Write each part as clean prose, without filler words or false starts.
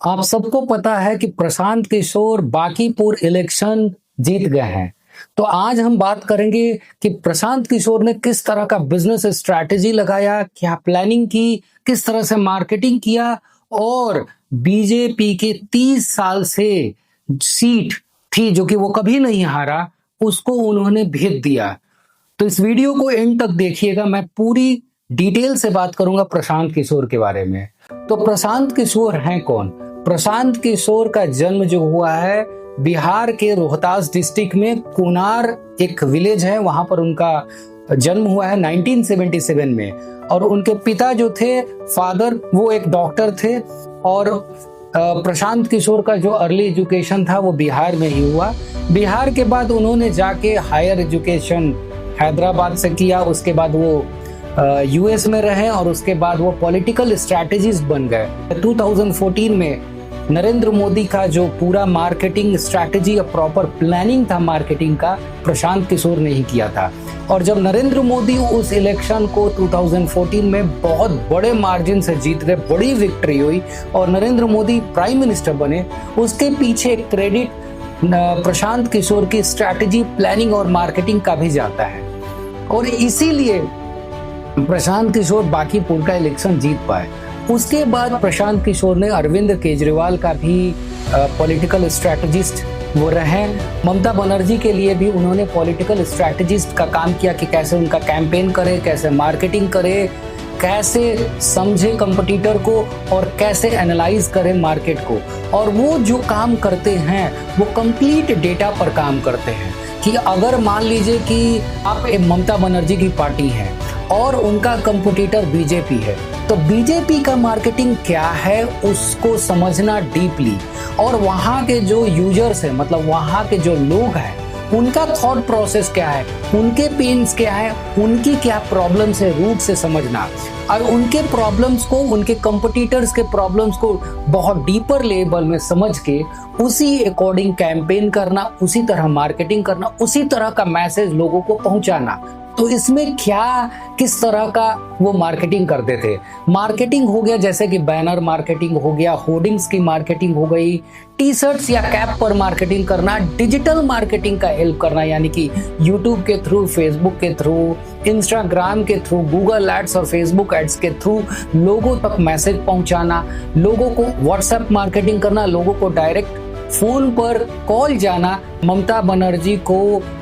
आप सबको पता है कि प्रशांत किशोर बांकीपुर इलेक्शन जीत गए हैं। तो आज हम बात करेंगे कि प्रशांत किशोर ने किस तरह का बिजनेस स्ट्रैटेजी लगाया, क्या प्लानिंग की, किस तरह से मार्केटिंग किया और बीजेपी के 30 साल से सीट थी जो कि वो कभी नहीं हारा, उसको उन्होंने भेद दिया। तो इस वीडियो को एंड तक देखिएगा, मैं पूरी डिटेल से बात करूंगा प्रशांत किशोर के बारे में। तो प्रशांत किशोर हैं कौन? प्रशांत किशोर का जन्म जो हुआ है बिहार के रोहतास डिस्ट्रिक्ट में कुनार एक विलेज है, वहां पर उनका जन्म हुआ है 1977 में। और उनके पिता जो थे फादर, वो एक डॉक्टर थे। और प्रशांत किशोर का जो अर्ली एजुकेशन था वो बिहार में ही हुआ। बिहार के बाद उन्होंने जाके हायर एजुकेशन हैदराबाद से किया। उसके बाद वो यूएस में रहे और उसके बाद वो पॉलिटिकल स्ट्रैटेजिस्ट बन गए। 2014 में नरेंद्र मोदी का जो पूरा मार्केटिंग स्ट्रैटेजी और प्रॉपर प्लानिंग था मार्केटिंग का, प्रशांत किशोर ने ही किया था। और जब नरेंद्र मोदी उस इलेक्शन को 2014 में बहुत बड़े मार्जिन से जीत गए, बड़ी विक्ट्री हुई और नरेंद्र मोदी प्राइम मिनिस्टर बने, उसके पीछे क्रेडिट प्रशांत किशोर की स्ट्रैटेजी, प्लानिंग और मार्केटिंग का भी जाता है। और इसीलिए प्रशांत किशोर बांकीपुर का इलेक्शन जीत पाए। उसके बाद प्रशांत किशोर ने अरविंद केजरीवाल का भी पॉलिटिकल स्ट्रैटेजिस्ट वो रहे। ममता बनर्जी के लिए भी उन्होंने पॉलिटिकल स्ट्रैटेजिस्ट का काम किया कि कैसे उनका कैंपेन करे, कैसे मार्केटिंग करे, कैसे समझे कंपटीटर को और कैसे एनालाइज करे मार्केट को। और वो जो काम करते हैं वो कंप्लीट डेटा पर काम करते हैं कि अगर मान लीजिए कि आप ममता बनर्जी की पार्टी है और उनका कंपटीटर बीजेपी है, तो बीजेपी का मार्केटिंग क्या है उसको समझना डीपली, और वहाँ के जो यूजर्स है, मतलब वहाँ के जो लोग हैं, उनका थॉट प्रोसेस क्या है, उनके पेन्स क्या है, उनकी क्या प्रॉब्लम्स है, रूट से समझना और उनके प्रॉब्लम्स को, उनके कंपटीटर्स के प्रॉब्लम्स को बहुत डीपर लेवल में समझ के उसी अकॉर्डिंग कैंपेन करना, उसी तरह मार्केटिंग करना, उसी तरह का मैसेज लोगों को पहुंचाना। तो इसमें क्या किस तरह का वो मार्केटिंग करते थे? मार्केटिंग हो गया जैसे कि बैनर मार्केटिंग हो गया, होर्डिंग्स की मार्केटिंग हो गई, टी शर्ट्स या कैप पर मार्केटिंग करना, डिजिटल मार्केटिंग का हेल्प करना, यानी कि यूट्यूब के थ्रू, फेसबुक के थ्रू, इंस्टाग्राम के थ्रू, गूगल एड्स और फेसबुक एड्स के थ्रू लोगों तक मैसेज पहुंचाना, लोगों को व्हाट्सएप मार्केटिंग करना, लोगों को डायरेक्ट फोन पर कॉल जाना। ममता बनर्जी को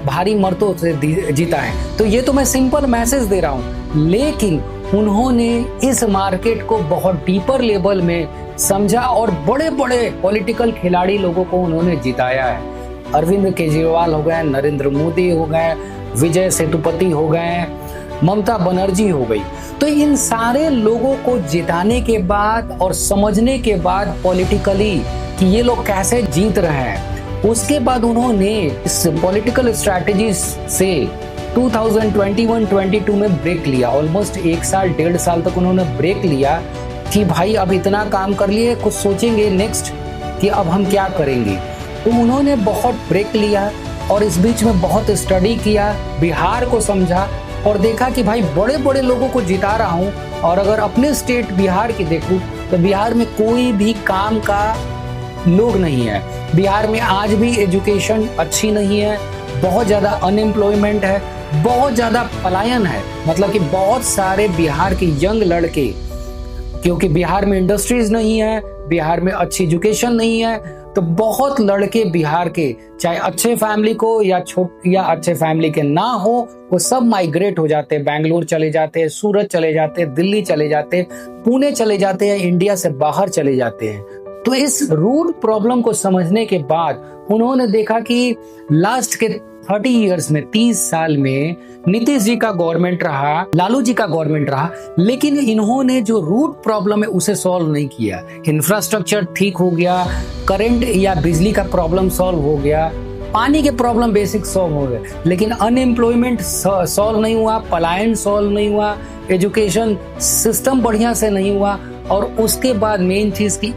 भारी मतों से जीता है। तो ये तो मैं सिंपल मैसेज दे रहा हूँ, लेकिन उन्होंने इस मार्केट को बहुत डीपर लेवल में समझा और बड़े बड़े पॉलिटिकल खिलाड़ी लोगों को उन्होंने जिताया है। अरविंद केजरीवाल हो गए, नरेंद्र मोदी हो गए, विजय सेतुपति हो गए, ममता बनर्जी हो गई। तो इन सारे लोगों को जिताने के बाद और समझने के बाद पॉलिटिकली कि ये लोग कैसे जीत रहे हैं, उसके बाद उन्होंने इस पॉलिटिकल स्ट्रैटेजी से 2021-22 में ब्रेक लिया। ऑलमोस्ट 1 साल 1.5 साल तक उन्होंने ब्रेक लिया कि भाई अब इतना काम कर लिए, कुछ सोचेंगे नेक्स्ट कि अब हम क्या करेंगे। तो उन्होंने बहुत ब्रेक लिया और इस बीच में बहुत स्टडी किया, बिहार को समझा और देखा कि भाई बड़े बड़े लोगों को जिता रहा हूँ। और अगर अपने स्टेट बिहार की देखूं तो बिहार में कोई भी काम का लोग नहीं है। बिहार में आज भी एजुकेशन अच्छी नहीं है, बहुत ज़्यादा अनएम्प्लॉयमेंट है, बहुत ज़्यादा पलायन है। मतलब कि बहुत सारे बिहार के यंग लड़के, क्योंकि बिहार में इंडस्ट्रीज नहीं है, बिहार में अच्छी एजुकेशन नहीं है, तो बहुत लड़के बिहार के, चाहे अच्छे फैमिली को या अच्छे फैमिली के ना हो, वो सब माइग्रेट हो जाते हैं, बैंगलोर चले जाते हैं, सूरत चले जाते हैं, दिल्ली चले जाते हैं, पुणे चले जाते हैं, इंडिया से बाहर चले जाते हैं। तो इस रूट प्रॉब्लम को समझने के बाद उन्होंने देखा कि लास्ट के 30 इयर्स में, 30 साल में नीतीश जी का गवर्नमेंट रहा, लालू जी का गवर्नमेंट रहा, लेकिन इन्होंने जो रूट प्रॉब्लम है उसे सॉल्व नहीं किया। इंफ्रास्ट्रक्चर ठीक हो गया, करंट या बिजली का प्रॉब्लम सॉल्व हो गया, पानी के प्रॉब्लम बेसिक सॉल्व हो गए, लेकिन अनएम्प्लॉयमेंट सॉल्व नहीं हुआ, पलायन सॉल्व नहीं हुआ, एजुकेशन सिस्टम बढ़िया से नहीं हुआ। और उसके बाद मेन चीज की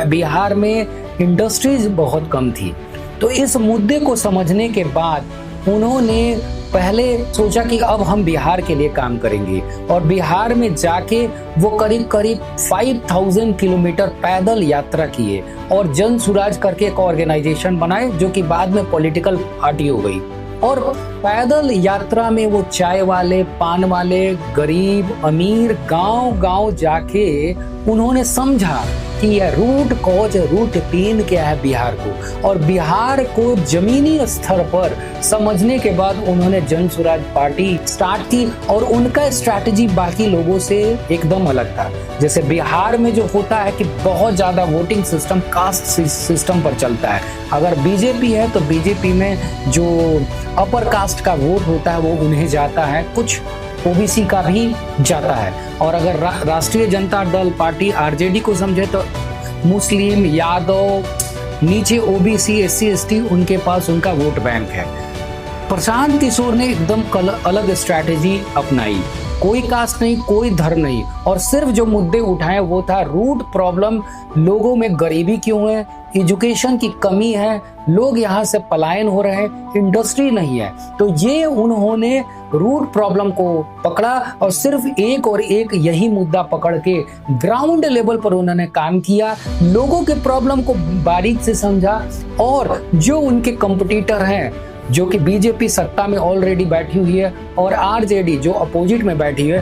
बिहार में इंडस्ट्रीज बहुत कम थी। तो इस मुद्दे को समझने के बाद उन्होंने पहले सोचा कि अब हम बिहार के लिए काम करेंगे और बिहार में जाके वो करीब करीब 5000 किलोमीटर पैदल यात्रा किए और जन सुराज करके एक ऑर्गेनाइजेशन बनाए जो कि बाद में पॉलिटिकल पार्टी हो गई। और पैदल यात्रा में वो चाय वाले, पान वाले, गरीब, अमीर गांव गांव जाके उन्होंने समझा कि यह रूट कॉज, रूट पेन क्या है बिहार को, और बिहार को जमीनी स्तर पर समझने के बाद उन्होंने जन स्वराज पार्टी स्टार्ट की। और उनका स्ट्रैटेजी बाकी लोगों से एकदम अलग था। जैसे बिहार में जो होता है कि बहुत ज्यादा वोटिंग सिस्टम कास्ट सिस्टम पर चलता है। अगर बीजेपी है तो बीजेपी में जो अपर कास्ट का वोट होता है वो उन्हें जाता है, कुछ ओबीसी का भी जाता है। और अगर राष्ट्रीय जनता दल पार्टी आरजेडी को समझे तो मुस्लिम, यादव, नीचे ओबीसी, एससी, एसटी, उनके पास उनका वोट बैंक है। प्रशांत किशोर ने एकदम अलग स्ट्रैटेजी अपनाई। कोई कास्ट नहीं, कोई धर्म नहीं, और सिर्फ जो मुद्दे उठाए वो था रूट प्रॉब्लम। लोगों में गरीबी क्यों है, एजुकेशन की कमी है, लोग यहाँ से पलायन हो रहे हैं, इंडस्ट्री नहीं है। तो ये उन्होंने रूट प्रॉब्लम को पकड़ा और सिर्फ एक और एक यही मुद्दा पकड़ के ग्राउंड लेवल पर उन्होंने काम किया, लोगों के प्रॉब्लम को बारीक से समझा। और जो उनके कंपटीटर हैं, जो कि बीजेपी सत्ता में ऑलरेडी बैठी हुई है और आरजेडी जो अपोजिट में बैठी है,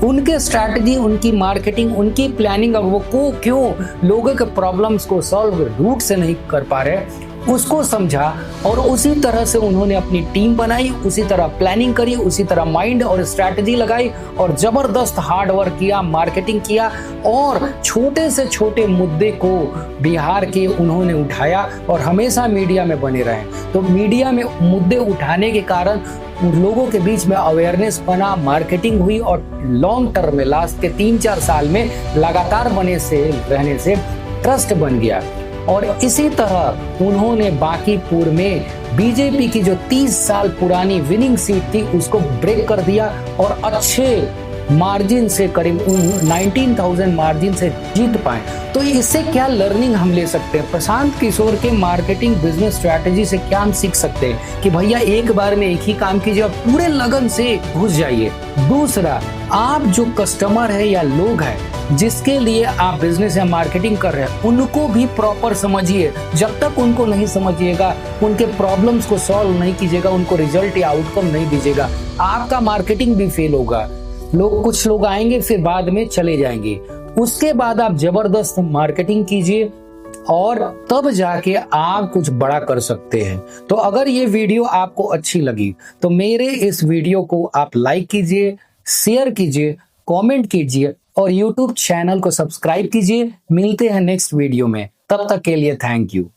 उनके स्ट्रैटेजी, उनकी मार्केटिंग, उनकी प्लानिंग, और वो क्यों लोगों के प्रॉब्लम्स को सॉल्व रूट से नहीं कर पा रहे उसको समझा। और उसी तरह से उन्होंने अपनी टीम बनाई, उसी तरह प्लानिंग करी, उसी तरह माइंड और स्ट्रैटेजी लगाई और जबरदस्त हार्ड वर्क किया, मार्केटिंग किया और छोटे से छोटे मुद्दे को बिहार के उन्होंने उठाया और हमेशा मीडिया में बने रहे। तो मीडिया में मुद्दे उठाने के कारण लोगों के बीच में अवेयरनेस बना, मार्केटिंग हुई और लॉन्ग टर्म में लास्ट के 3-4 साल में लगातार रहने से ट्रस्ट बन गया। और इसी तरह उन्होंने बांकीपुर में बीजेपी की जो 30 साल पुरानी विनिंग सीट थी उसको ब्रेक कर दिया और अच्छे मार्जिन से, करीब 19,000 मार्जिन से जीत पाए। तो इससे क्या लर्निंग हम ले सकते हैं? प्रशांत किशोर के मार्केटिंग बिजनेस स्ट्रैटेजी से क्या हम सीख सकते हैं कि भैया एक बार में एक ही काम कीजिए और पूरे लगन से घुस जाइए। दूसरा, आप जो कस्टमर है या लोग हैं जिसके लिए आप बिजनेस या मार्केटिंग कर रहे हैं उनको भी प्रॉपर समझिए। जब तक उनको नहीं समझिएगा, उनके प्रॉब्लम्स को सॉल्व नहीं कीजिएगा, उनको रिजल्ट या आउटकम नहीं दीजिएगा, आपका मार्केटिंग भी फेल होगा। कुछ लोग आएंगे फिर बाद में चले जाएंगे। उसके बाद आप जबरदस्त मार्केटिंग कीजिए और तब जाके आप कुछ बड़ा कर सकते हैं। तो अगर ये वीडियो आपको अच्छी लगी तो मेरे इस वीडियो को आप लाइक कीजिए, शेयर कीजिए, कमेंट कीजिए और YouTube चैनल को सब्सक्राइब कीजिए। मिलते हैं नेक्स्ट वीडियो में, तब तक के लिए थैंक यू।